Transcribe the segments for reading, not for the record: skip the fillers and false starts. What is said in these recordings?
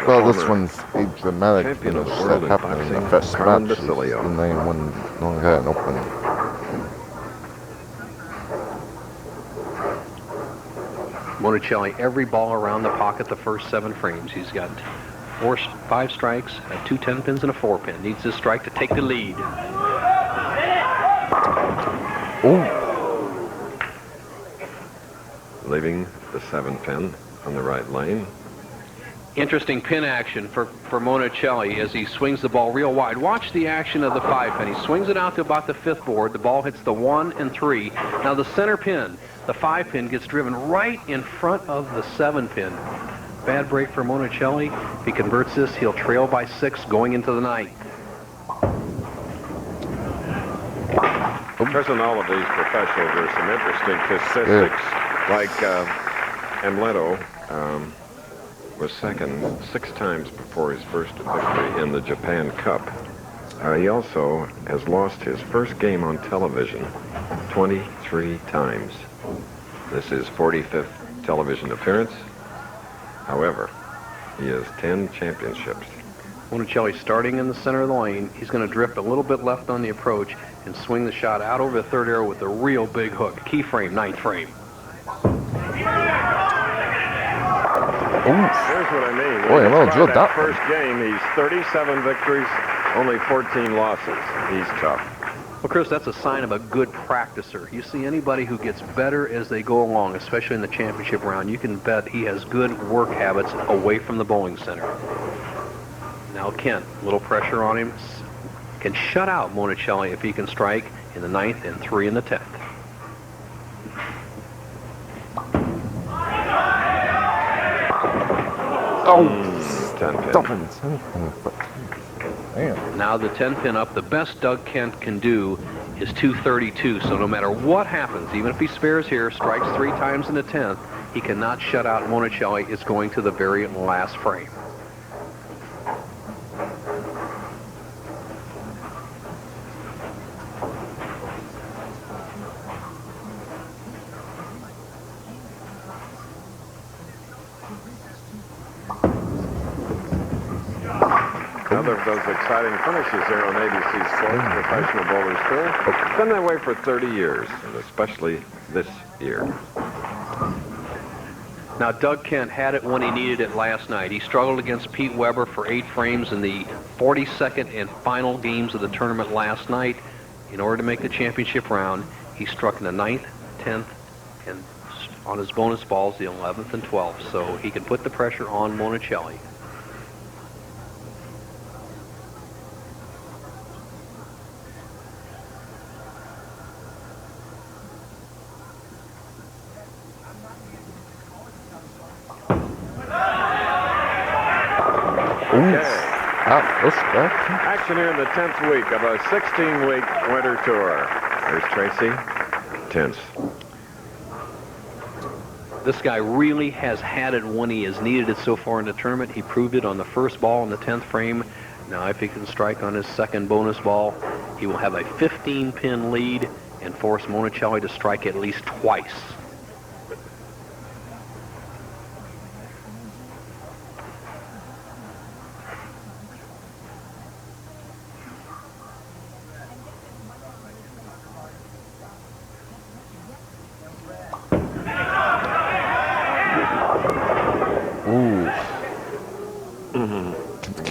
Well, this one's a dramatic champion of the finish world that in happened in the boxing, first Carmen match. Basilio. The name one long ago and open. Monacelli, every ball around the pocket the first 7 frames. He's got 5 strikes, 2 10 pins, and a 4 pin. Needs this strike to take the lead. Oh! Leaving the 7 pin on the right lane. Interesting pin action for Monacelli as he swings the ball real wide. Watch the action of the 5 pin. He swings it out to about the 5th board. The ball hits the 1 and 3. Now the center pin, the 5 pin, gets driven right in front of the 7 pin. Bad break for Monacelli. If he converts this, he'll trail by 6 going into the 9th. Of course, in all of these professionals, there's some interesting statistics. Like Amleto was second 6 times before his first victory in the Japan Cup. He also has lost his first game on television 23 times. This is 45th television appearance. However, he has 10 championships. Monacelli starting in the center of the lane. He's going to drift a little bit left on the approach and swing the shot out over the 3rd arrow with a real big hook. Key frame, 9th frame. Here's what I mean. Boy, well, drilled that first game, he's 37 victories, only 14 losses. He's tough. Well, Chris, that's a sign of a good practicer. You see anybody who gets better as they go along, especially in the championship round, you can bet he has good work habits away from the bowling center. Now Kent, a little pressure on him, can shut out Monacelli if he can strike in the 9th and 3 in the 10th. Oh! 10 pin. Dublin, 10 pin. Damn. Now the 10 pin up, the best Doug Kent can do is 232. So no matter what happens, even if he spares here, strikes 3 times in the 10th, he cannot shut out Monacelli. It's going to the very last frame. Another of those exciting finishes there on ABC's Sports, Professional Bowlers Tour. It's been that way for 30 years, and especially this year. Now, Doug Kent had it when he needed it last night. He struggled against Pete Weber for 8 frames in the 42nd and final games of the tournament last night. In order to make the championship round, he struck in the 9th, 10th, and on his bonus balls, the 11th and 12th. So he can put the pressure on Monacelli. Action here in the 10th week of a 16-week winter tour. There's Tracy. Tense. This guy really has had it when he has needed it so far in the tournament. He proved it on the first ball in the 10th frame. Now if he can strike on his second bonus ball, he will have a 15-pin lead and force Monacelli to strike at least twice.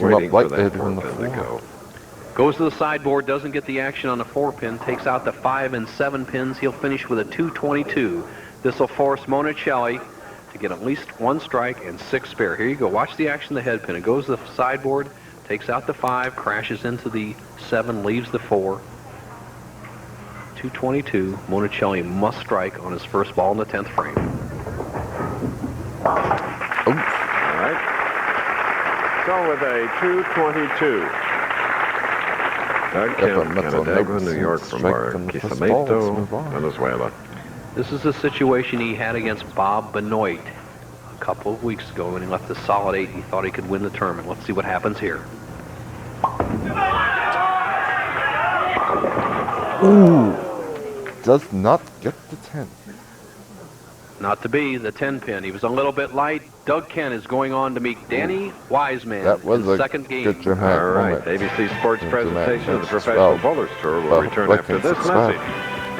Waiting for that 4 pin to go. Goes to the sideboard, doesn't get the action on the 4 pin, takes out the 5 and 7 pins. He'll finish with a 222. This will force Monacelli to get at least 1 strike and 6 spare. Here you go. Watch the action of the head pin. It goes to the sideboard, takes out the 5, crashes into the 7, leaves the 4. 222. Monacelli must strike on his first ball in the 10th frame. All right. So with a 222. Doug Kent, Canandaigua, New York from Barquisimeto, Venezuela. This is the situation he had against Bob Benoit a couple of weeks ago when he left the solid 8. He thought he could win the tournament. Let's see what happens here. Ooh. Does not get the 10. Not to be the 10 pin. He was a little bit light. Doug Kent is going on to meet Danny Wiseman That was in a the second game. good dramatic All right, moment. ABC Sports Dramatic presentation of the moment. Professional Well, Bowlers Tour will return after this subscribe. message. And